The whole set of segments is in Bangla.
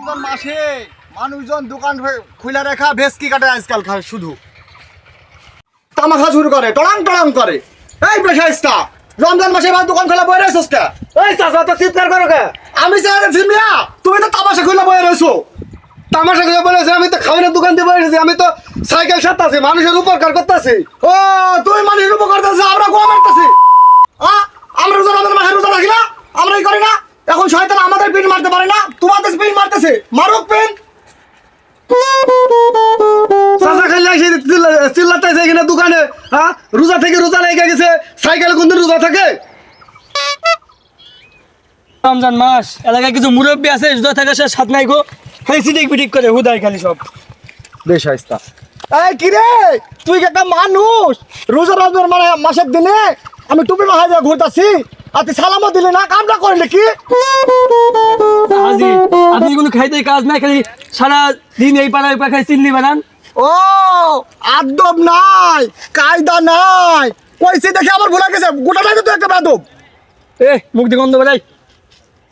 রমজান মাসে মানুষজন দোকান খুলে রেখা ভেস্কি কাটে আজকাল খায় শুধু তামাখা শুরু করে টড়াং টড়াং করে। এই পেশাইস্তা রমজান মাসে ভাই দোকান খোলা বয়ে রয়েছিস কে? এই চাচা তো চিৎকার করো কে? আমি স্যার ফিমিয়া তুমি তো তামাশা খুলে বয়ে রয়েছো। তামাশা করে বলেছে আমি তো খাবারের দোকান দিয়ে বসেছি, আমি তো সাইকেল সারতাছি, মানুষের উপকার করতেছি। ও তুই মানুষের উপকার করতেছিস, আমরা গোয়া মারতেছি। আমরা রোজা রমজান মাসে রোজা রাখি না, আমরাই করি না। এখন শয়তান আমাদের পিন মারতে পারে না, তোমাদের পিন মারতেছে, মারুক পিন। চাচা খাইলে এসে চিল্লাতেছে এখানে দোকানে, হ্যাঁ রোজা থেকে রোজা লেগে গেছে, সাইকেল কোন দিন রোজা থাকে? রমজান মাস এলাকায় কিছু মুরব্বী আছে রোজা থাকে সে সাত নাই গো, খালি সিটিক পিটিক করে হুদাই খালি সব বেশাইস্তা। এই কি রে, তুই কি একটা মানুষ? রোজা রমজান মানে মাসের দিনে আমি টুপি মাথায় দিয়ে ঘুরতাছি আর তুই সালামও দিলি না, কামটা করলি কি? আজি আপনি কোনো খাইতে কাজ নাই, খালি সারা দিন এই পাড়া ওই পাড়া খালি চিল্লি বানান। ও আদব নাই, কায়দা নাই, কইছি দেখে আমার ভুলে গেছে। গোটা নাই তো তুই একটা বেদব। এ মুখ দিয়ে গন্ধ বেড়াই।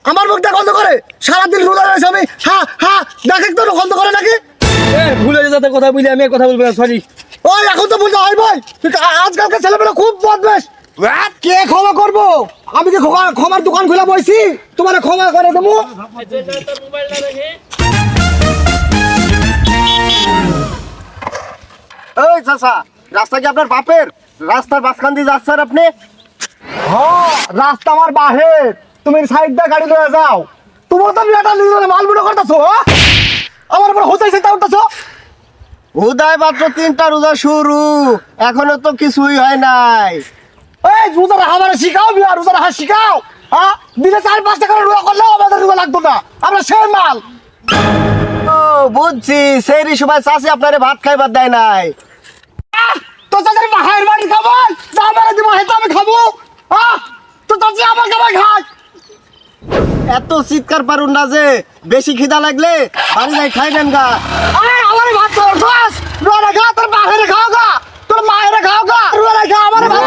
আমার মুখটা বন্ধ করে, সারাদিন রোজা রয়েছে আমি হ্যাঁ হ্যাঁ দেখে তো বন্ধ করে নাকি? এ ভুলে যাতে কথা বলি, আমি কথা বলবো না, সরি। ওই এখন তো বলতে হয় ভাই, আজকালকার ছেলেমেয়েরা খুব বদমাশ। কে ক্ষমা করবো? আমি কি ক্ষমার দোকান খুলে বইছি তোমার ক্ষমা করে দেবো? এই চাচা, রাস্তা কি আপনার বাপের? রাস্তার মাঝখান দিয়ে যাচ্ছেন আপনি? হ্যাঁ রাস্তা আমার বাহের, তুমি সাইড দিয়ে গাড়ি লয়ে যাও। তোমার তো বিয়াটা নিজের মালমুলো করতেছো, আমার উপর হোতাইছে তা উঠতেছো। হুদায় মাত্র 3টা রোজা শুরু, এখনো তো কিছুই হয় নাই। এই রোজা রাখা মানে শিখাও, বিয়া রোজা রাখা শিখাও। হ্যাঁ দিনে 4-5 টাকা রোজা করলেও আমাদের রোজা লাগতো না, আমরা সেই মাল। ও বুঝছি, সেই সময় চাষি আপনারে ভাত খাইবার দেয় নাই। তো চাচার বাহায়ের বাড়ি খাবো, যা মেরে দিব হেতো আমি খাবো। তো চাচি আমার খাবার খায়। এত চিৎকার পারুন না যে, বেশি খিদা লাগলে বাড়ি যাই খাইবেন গা। আমার ভাত খাওয়া রোজা রাখা, তোর বাহেরে খাও গা, তোর মায়ের খাও গা, রোজা রাখা আমার ভাত